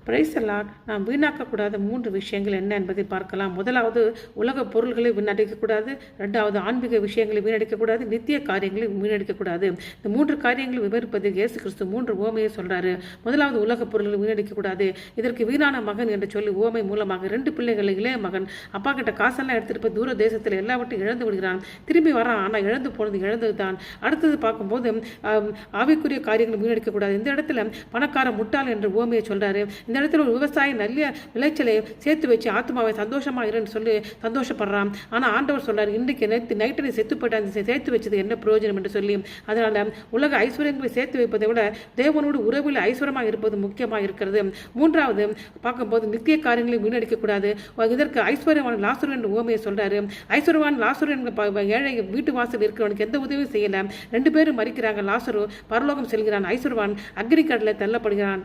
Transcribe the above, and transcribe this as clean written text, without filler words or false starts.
Price எல்லாம் நாம் வீணாக்கக்கூடாத 3 விஷயங்கள் என்ன என்பதை பார்க்கலாம். முதலாவது உலக பொருள்களை வீணடிக்கக்கூடாது, 2வது ஆன்மீக விஷயங்களை வீணடிக்கக்கூடாது, நித்திய காரியங்களை வீணடிக்கக்கூடாது. இந்த 3 காரியங்களை விவரிப்பது இயேசு கிறிஸ்து 3 உவமையை சொல்றாரு. முதலாவது உலக பொருள்களை வீணடிக்கக்கூடாது. இதற்கு வீணான மகன் என்று சொல்லி உவமை மூலமாக 2 பிள்ளைகள், இளைய மகன் அப்பா கிட்ட காசெல்லாம் எடுத்துட்டு போய் தூர தேசத்தில் எல்லாவற்றையும் இழந்து விடுகிறான். திரும்பி வரான், ஆனால் இழந்து போனது இழந்தது தான். அடுத்தது பார்க்கும்போது ஆவிக்குரிய காரியங்களை வீணடிக்கக்கூடாது. இந்த இடத்துல பணக்கார முட்டாள் என்று உவமையை சொல்றாரு. இந்த இடத்துல ஒரு விவசாயி நல்ல விளைச்சலை சேர்த்து வச்சு ஆத்மாவை சந்தோஷமா இருன்னு சொல்லி சந்தோஷப்படுறான். ஆனால் ஆண்டவர் சொல்றாரு, இன்றைக்கு நைட்டு நீ செத்து போயிட்டு அந்த சேர்த்து வச்சது என்ன பிரயோஜனம் என்று சொல்லி. அதனால உலக ஐஸ்வர்யங்களை சேர்த்து வைப்பதை விட தேவனோடு உறவில் ஐஸ்வர்யமாக இருப்பது முக்கியமாக இருக்கிறது. 3வது பார்க்கும்போது நித்திய காரியங்களை வீணடிக்கக்கூடாது. இதற்கு ஐஸ்வர்யவான் லாசரு என்று உவமையை சொல்றாரு. ஐஸ்வர்யவான் லாசரு என்ற ஏழை வீட்டு வாசல் இருக்கிறவனுக்கு எந்த உதவியும் செய்யல. 2 பேரும் மறிக்கிறாங்க. லாசரு பரலோகம் செல்கிறான், ஐஸ்வர்யவான் அக்னி கடலில் தள்ளப்படுகிறான்.